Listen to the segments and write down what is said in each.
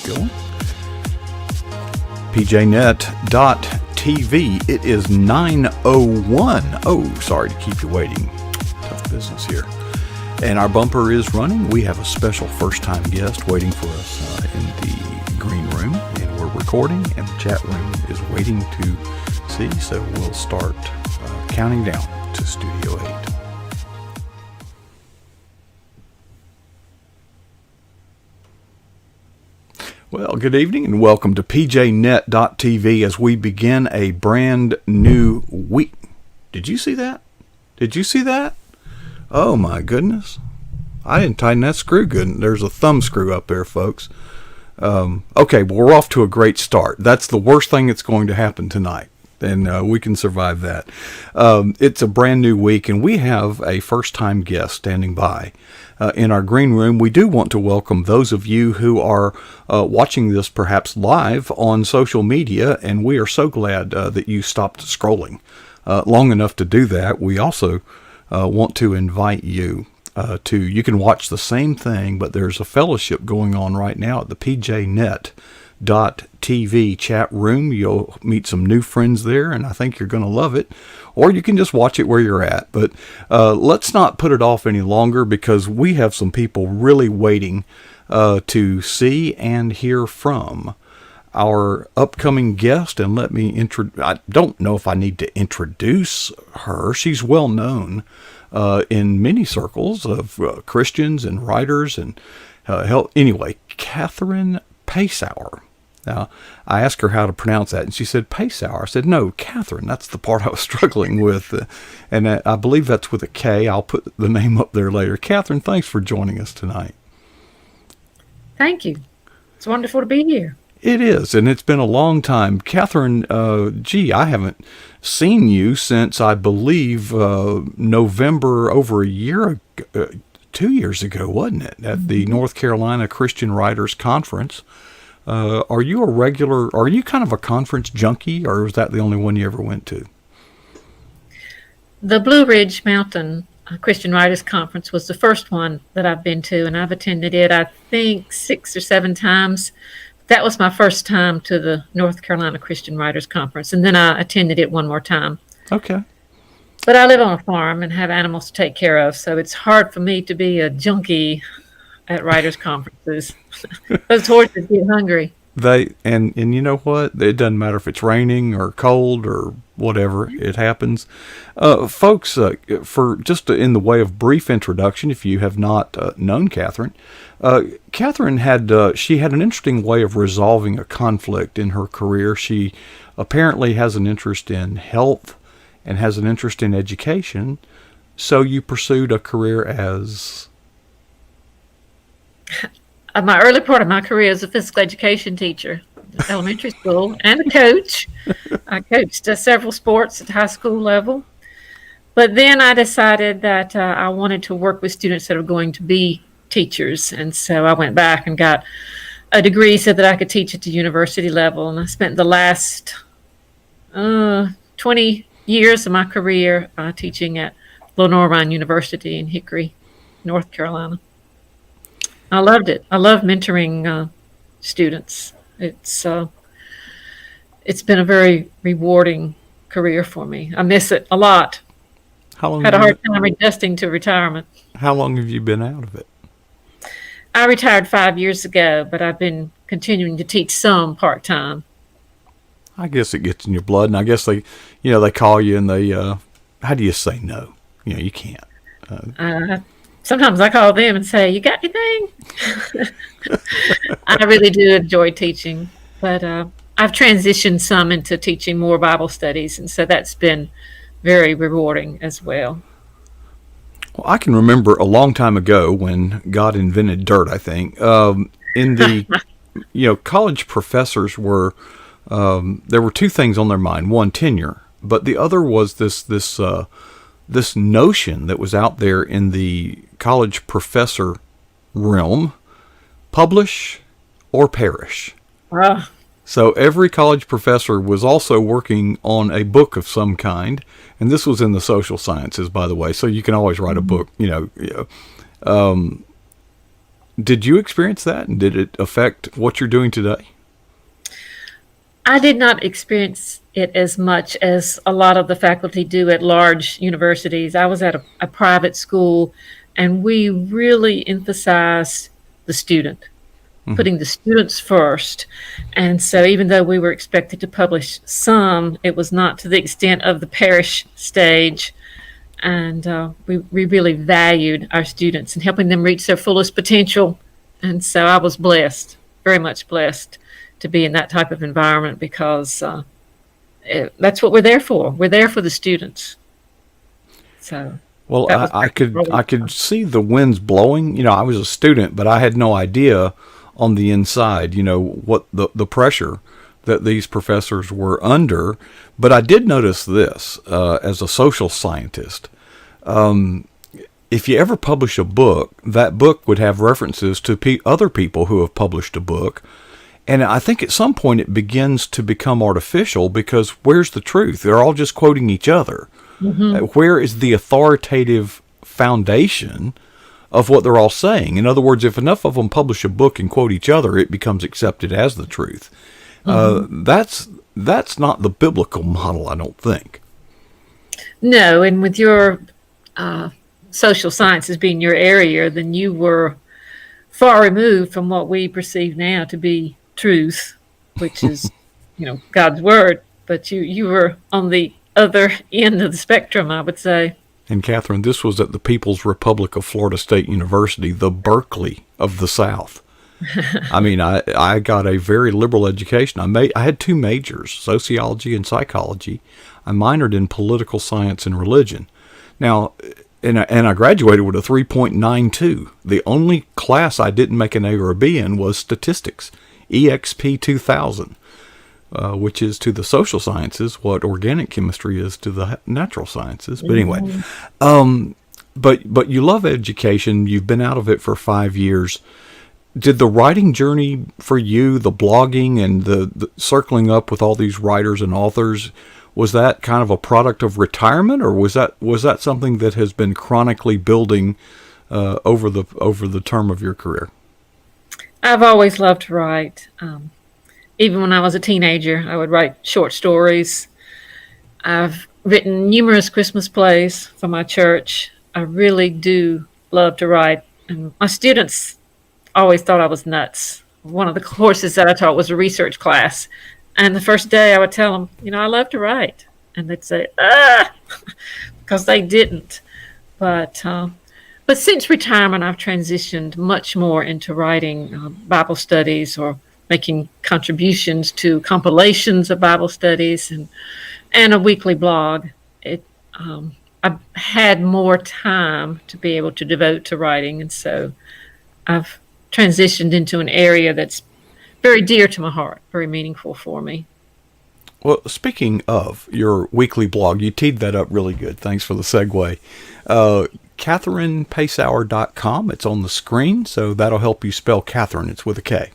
going. PJNet.TV. It is 9:01. Oh, sorry to keep you waiting. Tough business here. And our bumper is running. We have a special first-time guest waiting for us in the green room. And we're recording, and the chat room is waiting to see. So we'll start counting down to Studio 8. Well, good evening and welcome to PJNet.TV as we begin a brand new week. Did you see that? Did you see that? Oh my goodness. I didn't tighten that screw good. There's a thumb screw up there, folks. Okay, well, we're off to a great start. That's the worst thing that's going to happen tonight. And we can survive that. It's a brand new week, and we have a first-time guest standing by. In our green room, we do want to welcome those of you who are watching this perhaps live on social media, and we are so glad that you stopped scrolling long enough to do that. We also want to invite you you can watch the same thing, but there's a fellowship going on right now at the PJNet.TV chat room. You'll meet some new friends there, and I think you're going to love it. Or you can just watch it where you're at. But let's not put it off any longer because we have some people really waiting to see and hear from our upcoming guest. And let me I don't know if I need to introduce her. She's well known in many circles of Christians and writers and anyway, Katherine Pasour. Now, I asked her how to pronounce that, and she said Pasour. I said, no, Katherine, that's the part I was struggling with. And I believe that's with a K. I'll put the name up there later. Katherine, thanks for joining us tonight. Thank you. It's wonderful to be here. It is, and it's been a long time. Katherine, I haven't seen you since, I believe, November, over a year ago, 2 years ago, wasn't it, at the North Carolina Christian Writers Conference. Are you kind of a conference junkie, or was that the only one you ever went to? The Blue Ridge Mountain Christian Writers Conference was the first one that I've been to, and I've attended it, I think, 6 or 7 times. That was my first time to the North Carolina Christian Writers Conference, and then I attended it one more time. Okay. But I live on a farm and have animals to take care of, so it's hard for me to be a junkie at writers' conferences. Those horses get hungry. And you know what? It doesn't matter if it's raining or cold or whatever. It happens. Folks, for just in the way of brief introduction, if you have not known Katherine, Katherine had an interesting way of resolving a conflict in her career. She apparently has an interest in health and has an interest in education. So you pursued a career as... My early part of my career as a physical education teacher, elementary school, and a coach. I coached several sports at high school level. But then I decided that I wanted to work with students that are going to be teachers. And so I went back and got a degree so that I could teach at the university level. And I spent the last 20 years of my career teaching at Lenoir-Rhyne University in Hickory, North Carolina. I loved it. I love mentoring students. It's been a very rewarding career for me. I miss it a lot. Had a hard time adjusting to retirement. How long have you been out of it? I retired 5 years ago, but I've been continuing to teach some part-time. I guess it gets in your blood, and I guess they call you and they, how do you say no? You can't. Sometimes I call them and say, you got anything? I really do enjoy teaching, but I've transitioned some into teaching more Bible studies, and so that's been very rewarding as well. Well, I can remember a long time ago when God invented dirt, I think, in the, college professors were, there were 2 things on their mind. One, tenure, but the other was this notion that was out there in the college professor realm: publish or perish. So every college professor was also working on a book of some kind, and this was in the social sciences, by the way, so you can always write a book, Did you experience that, and did it affect what you're doing today? I did not experience it as much as a lot of the faculty do at large universities. I was at a private school, and we really emphasized the student, Hmm. putting the students first. And so, even though we were expected to publish some, it was not to the extent of the parish stage. And we really valued our students and helping them reach their fullest potential. And so, I was blessed, very much blessed, to be in that type of environment because that's what we're there for. We're there for the students. So Well, that was I could see the winds blowing. I was a student, but I had no idea on the inside. What the pressure that these professors were under. But I did notice this as a social scientist. If you ever publish a book, that book would have references to other people who have published a book. And I think at some point it begins to become artificial because where's the truth? They're all just quoting each other. hmm Where is the authoritative foundation of what they're all saying? In other words, if enough of them publish a book and quote each other, it becomes accepted as the truth. hmm That's not the biblical model, I don't think. No, and with your uh, social sciences being your area, then you were far removed from what we perceive now to be truth, which is, God's word. But you were on the other end of the spectrum, I would say. And Catherine, this was at the People's Republic of Florida State University, the Berkeley of the South. I mean, I got a very liberal education. I had two majors, sociology and psychology. I minored in political science and religion. Now, and I graduated with a 3.92. The only class I didn't make an A or a B in was statistics, EXP 2000, which is to the social sciences what organic chemistry is to the natural sciences. But anyway, Mhm. but you love education. You've been out of it for 5 years. Did the writing journey for you, the blogging and the circling up with all these writers and authors, was that kind of a product of retirement, or was that something that has been chronically building over the term of your career? I've always loved to write. Even when I was a teenager, I would write short stories. I've written numerous Christmas plays for my church. I really do love to write. And my students always thought I was nuts. One of the courses that I taught was a research class. And the first day I would tell them, I love to write. And they'd say, because they didn't. But since retirement, I've transitioned much more into writing Bible studies or making contributions to compilations of Bible studies and a weekly blog. I've had more time to be able to devote to writing, and so I've transitioned into an area that's very dear to my heart, very meaningful for me. Well, speaking of your weekly blog, you teed that up really good. Thanks for the segue. KatherinePasour.com. It's on the screen, so that'll help you spell Catherine. It's with a K.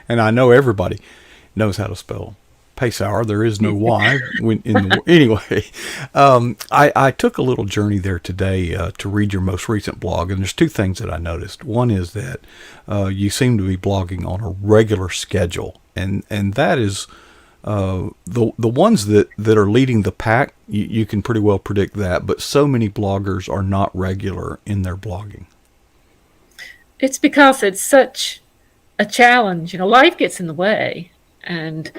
And I know everybody knows how to spell Pasour. There is no Y. Anyway, I took a little journey there today to read your most recent blog, and there's two things that I noticed. One is that you seem to be blogging on a regular schedule, and that is the ones that are leading the pack. You can pretty well predict that, but so many bloggers are not regular in their blogging. It's because it's such a challenge. Life gets in the way, and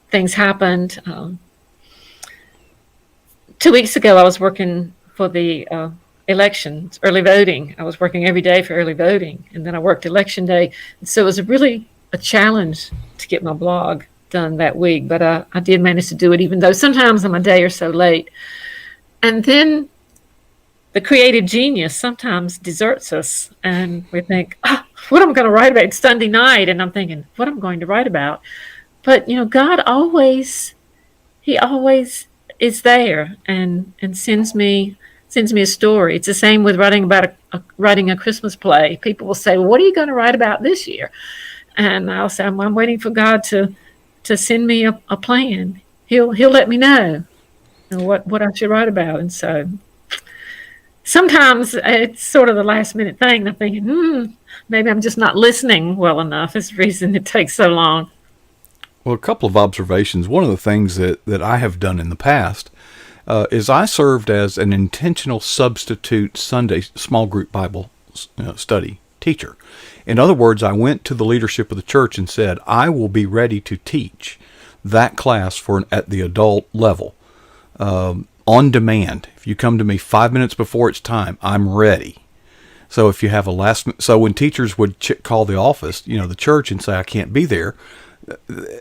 things happened. 2 weeks ago, I was working for the elections, early voting. I was working every day for early voting, and then I worked election day. And so it was really a challenge to get my blog done that week, but I did manage to do it, even though sometimes I'm a day or so late. And then the creative genius sometimes deserts us, and we think, what am I going to write about? It's Sunday night, and I'm thinking, what am I going to write about? But God He always is there and sends me a story. It's the same with writing about writing a Christmas play. People will say, well, "What are you going to write about this year?" And I'll say, "I'm waiting for God to send me a plan. He'll let me know what I should write about." And so sometimes it's sort of the last minute thing. I'm thinking, maybe I'm just not listening well enough. Is the reason it takes so long. Well, a couple of observations. One of the things that I have done in the past is I served as an intentional substitute Sunday small group Bible study teacher. In other words, I went to the leadership of the church and said, I will be ready to teach that class at the adult level on demand. If you come to me 5 minutes before it's time, I'm ready. So if you have so when teachers would call the office, the church, and say I can't be there,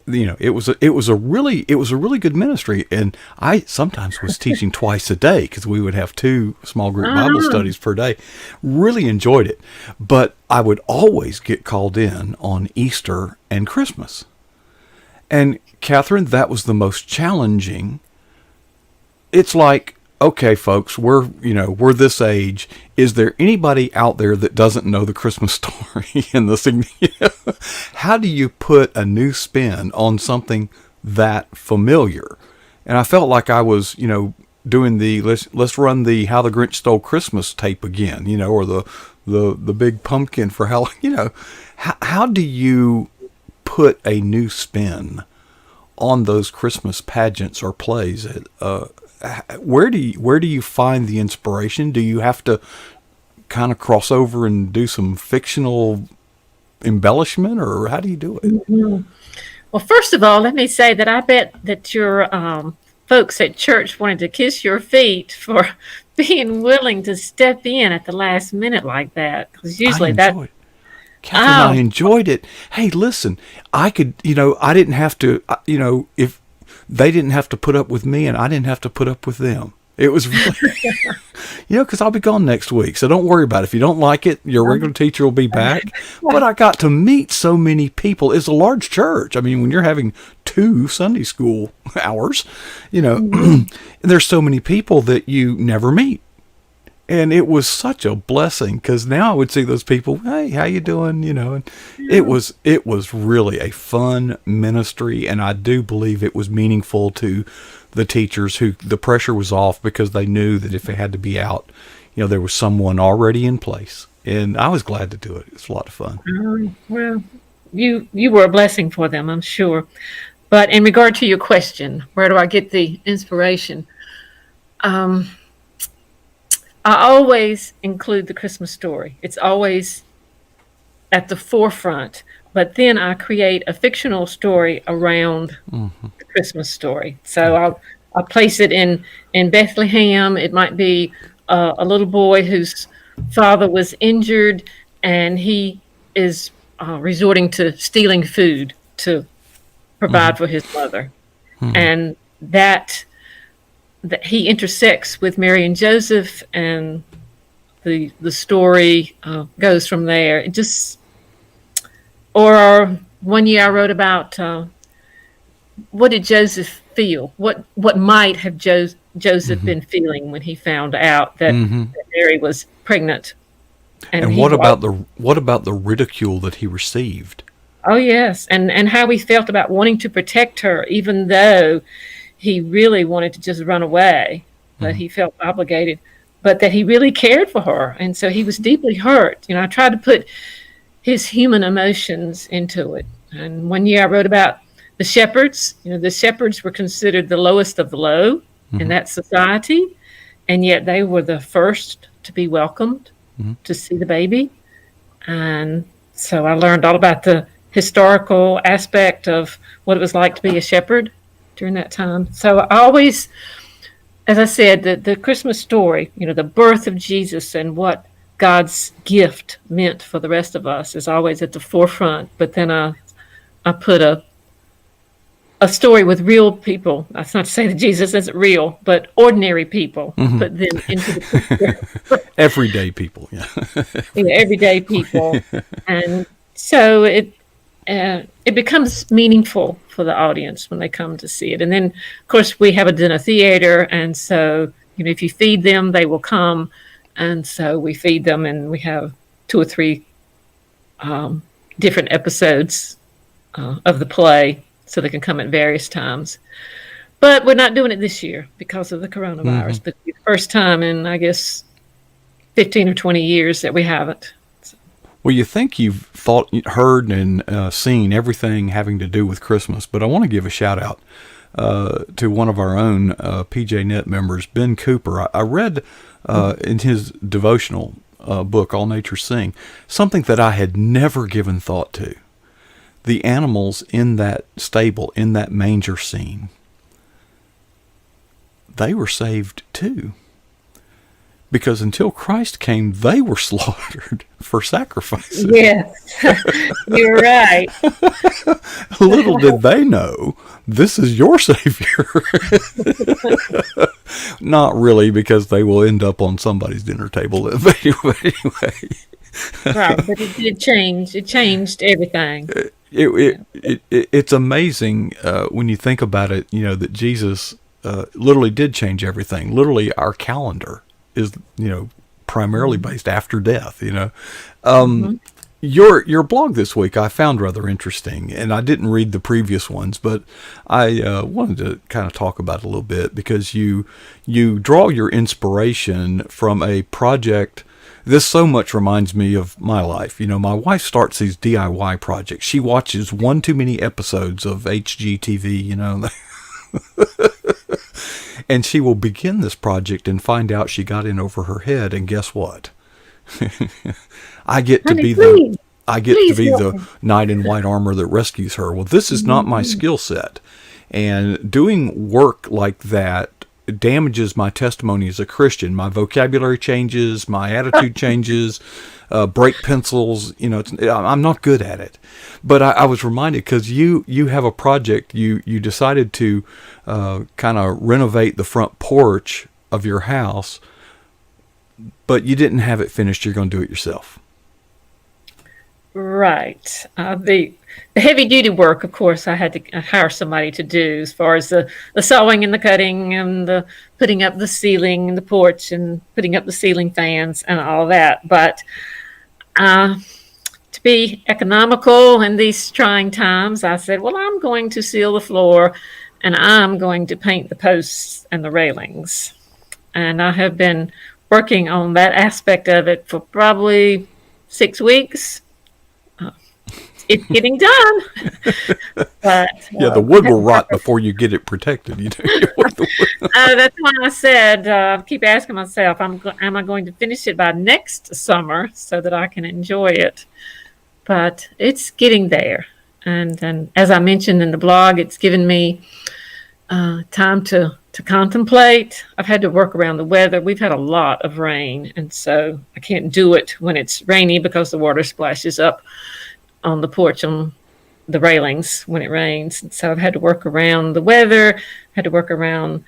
it was a really good ministry, and I sometimes was teaching twice a day because we would have 2 small group Bible studies per day. Really enjoyed it, but I would always get called in on Easter and Christmas. And Katherine, that was the most challenging. It's like, okay, folks, we're this age. Is there anybody out there that doesn't know the Christmas story and how do you put a new spin on something that familiar? And I felt like I was, doing the let's run the How the Grinch Stole Christmas tape again, or the big pumpkin for Halloween. How do you put a new spin on those Christmas pageants or plays? Where do you find the inspiration? Do you have to kind of cross over and do some fictional embellishment, or how do you do it? Mm-hmm. Well, first of all, let me say that I bet that your folks at church wanted to kiss your feet for being willing to step in at the last minute like that. Because usually Katherine, I enjoyed it. Hey, listen, I could, I didn't have to, if they didn't have to put up with me and I didn't have to put up with them. It was really, because I'll be gone next week. So don't worry about it. If you don't like it, your regular teacher will be back. But I got to meet so many people. It's a large church. I mean, when you're having 2 Sunday school hours, there's so many people that you never meet. And it was such a blessing, because now I would see those people, hey, how you doing? And it was really a fun ministry, and I do believe it was meaningful to the teachers who the pressure was off, because they knew that if they had to be out, there was someone already in place, and I was glad to do it. It's a lot of fun. Well, you were a blessing for them, I'm sure. But in regard to your question, where do I get the inspiration? I always include the Christmas story. It's always at the forefront. But then I create a fictional story around the Christmas story. So I'll place it in Bethlehem. It might be a little boy whose father was injured, and he is resorting to stealing food to provide for his mother. And that he intersects with Mary and Joseph, and the story goes from there. It just, or one year I wrote about what did Joseph feel? What might have Joseph been feeling when he found out that Mary was pregnant? And what about the ridicule that he received? Oh yes, and how he felt about wanting to protect her, even though he really wanted to just run away, but he felt obligated, but that he really cared for her. And so he was deeply hurt. I tried to put his human emotions into it. And one year I wrote about the shepherds. The shepherds were considered the lowest of the low in that society, and yet they were the first to be welcomed to see the baby. And so I learned all about the historical aspect of what it was like to be a shepherd during that time. So I always, as I said, the Christmas story, the birth of Jesus and what God's gift meant for the rest of us is always at the forefront. But then I put a story with real people. That's not to say that Jesus isn't real, but ordinary people. Put them into the picture. Everyday people, yeah. Everyday people. And so it becomes meaningful for the audience when they come to see it. And then, of course, we have a dinner theater, and so if you feed them, they will come. And so we feed them, and we have 2 or 3 different episodes of the play, so they can come at various times. But we're not doing it this year because of the coronavirus. But the first time in, I guess, 15 or 20 years that we haven't. Well, you think you've heard, and seen everything having to do with Christmas, but I want to give a shout out to one of our own PJ Net members, Ben Cooper. I read in his devotional book, All Nature Sing, something that I had never given thought to. The animals in that stable, in that manger scene, they were saved too. Because until Christ came, they were slaughtered for sacrifices. Yes, you're right. Little did they know, this is your Savior. Not really, because they will end up on somebody's dinner table. But anyway. Right, but it did change. It changed everything. It's amazing when you think about it, that Jesus literally did change everything. Literally, our calendar is, primarily based after death, Your blog this week I found rather interesting, and I didn't read the previous ones, but I wanted to kind of talk about it a little bit, because you draw your inspiration from a project. This so much reminds me of my life. My wife starts these DIY projects. She watches one too many episodes of HGTV, and she will begin this project and find out she got in over her head. And guess what? I get to be the knight in white armor that rescues her. Well, this is not my skill set, and doing work like that damages my testimony as a Christian. My vocabulary changes, my attitude changes, break pencils. I'm not good at it. But I was reminded, because you have a project. You decided to kind of renovate the front porch of your house, but you didn't have it finished. You're going to do it yourself. Right. The heavy duty work, of course, I had to hire somebody to do, as far as the sewing and the cutting and the putting up the ceiling and the porch and putting up the ceiling fans and all that. But to be economical in these trying times, I said, well, I'm going to seal the floor and I'm going to paint the posts and the railings. And I have been working on that aspect of it for probably 6 weeks. It's getting done. But the wood will rot before you get it protected. That's why I said, keep asking myself, am I going to finish it by next summer so that I can enjoy it? But it's getting there. And as I mentioned in the blog, it's given me time to contemplate. I've had to work around the weather. We've had a lot of rain, and so I can't do it when it's rainy, because the water splashes up on the porch, on the railings when it rains. And so I've had to work around the weather, had to work around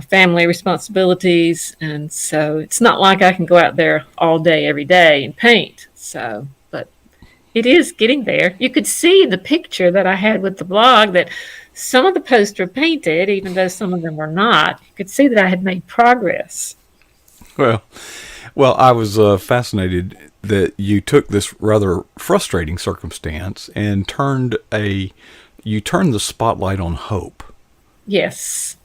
family responsibilities. And so it's not like I can go out there all day, every day and paint. So, but it is getting there. You could see the picture that I had with the blog that some of the posts were painted, even though some of them were not. You could see that I had made progress. Well, I was fascinated that you took this rather frustrating circumstance and turned the spotlight on hope. Yes.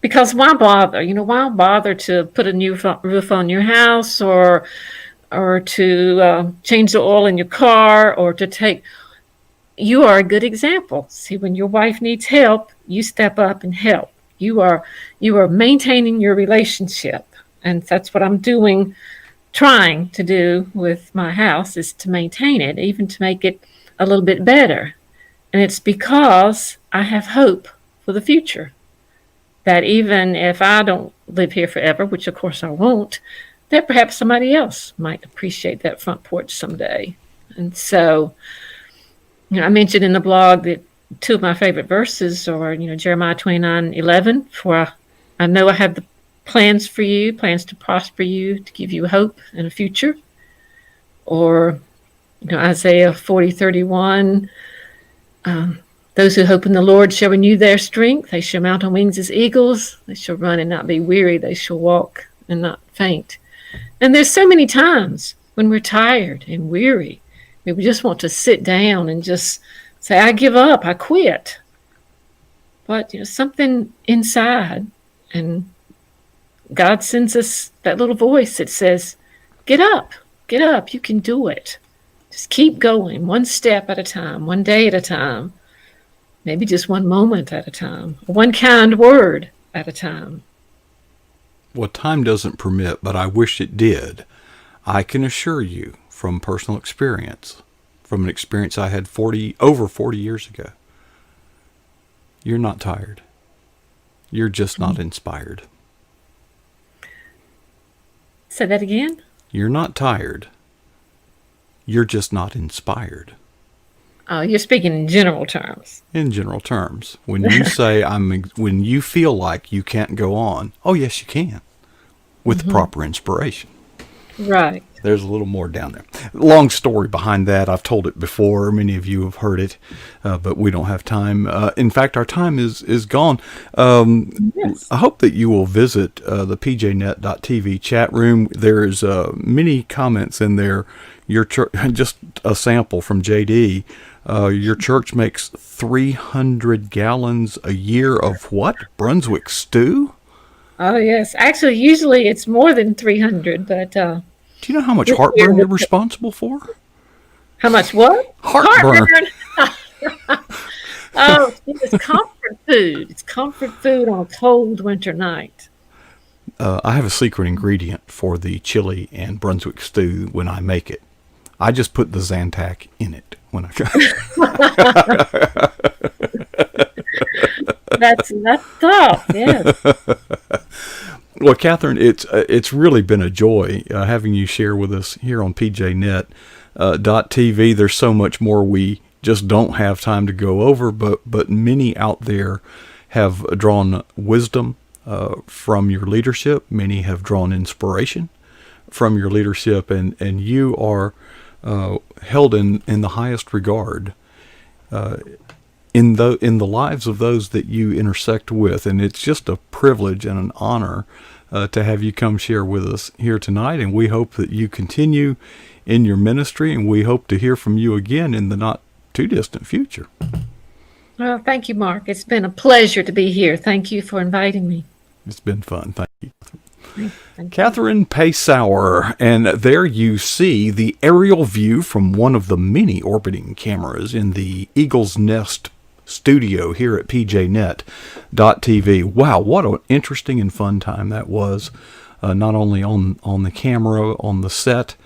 Because why bother? Why bother to put a new roof on your house, or to change the oil in your car, or to take... You are a good example. See, when your wife needs help, you step up and help. You are maintaining your relationship. And that's what I'm trying to do with my house, is to maintain it, even to make it a little bit better. And it's because I have hope for the future, that even if I don't live here forever, which of course I won't, that perhaps somebody else might appreciate that front porch someday. And so, I mentioned in the blog that two of my favorite verses are, Jeremiah 29:11, for I know I have the plans for you, plans to prosper you, to give you hope and a future. Or, Isaiah 40:31, those who hope in the Lord shall renew their strength. They shall mount on wings as eagles. They shall run and not be weary. They shall walk and not faint. And there's so many times when we're tired and weary, we just want to sit down and just say, I give up, I quit. But, something inside, and God sends us that little voice that says, Get up. Get up. You can do it. Just keep going, one step at a time, one day at a time, maybe just one moment at a time, one kind word at a time. Well, time doesn't permit, but I wish it did. I can assure you from personal experience, from an experience I had over 40 years ago, you're not tired. You're just not inspired. Say that again? You're not tired. You're just not inspired. Oh, you're speaking in general terms. In general terms. When you say, when you feel like you can't go on, oh, yes, you can. With proper inspiration. Right. There's a little more down there. Long story behind that. I've told it before. Many of you have heard it, but we don't have time. In fact, our time is gone. Yes. I hope that you will visit the pjnet.tv chat room. There's many comments in there. Your just a sample from JD. Your church makes 300 gallons a year of what? Brunswick stew? Oh, yes. Actually, usually it's more than 300, but... Do you know how much heartburn you're responsible for? How much what? Heartburn. Oh, it's comfort food. It's comfort food on a cold winter night. I have a secret ingredient for the chili and Brunswick stew when I make it. I just put the Zantac in it when I try. That's tough, yes. Well, Catherine, it's really been a joy having you share with us here on pjnet.tv. There's so much more we just don't have time to go over, but many out there have drawn wisdom from your leadership. Many have drawn inspiration from your leadership, and you are held in the highest regard in the lives of those that you intersect with. And it's just a privilege and an honor to have you come share with us here tonight. And we hope that you continue in your ministry, and we hope to hear from you again in the not too distant future. Well, thank you, Mark. It's been a pleasure to be here. Thank you for inviting me. It's been fun. Thank you. Thank you. Katherine Pasour, and there you see the aerial view from one of the many orbiting cameras in the Eagle's Nest studio here at pjnet.tv. Wow, what an interesting and fun time that was, not only on the camera, on the set,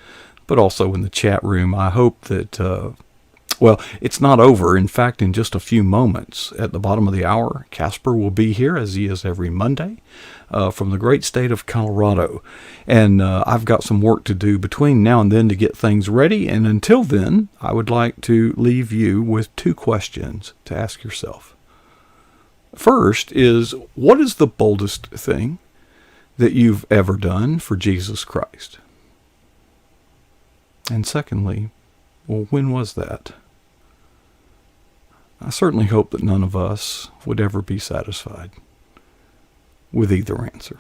but also in the chat room. I hope that, well, it's not over. In fact, in just a few moments at the bottom of the hour, Casper will be here, as he is every Monday, from the great state of Colorado. And I've got some work to do between now and then to get things ready. And until then, I would like to leave you with two questions to ask yourself. First is, what is the boldest thing that you've ever done for Jesus Christ? And secondly, well, when was that? I certainly hope that none of us would ever be satisfied with either answer.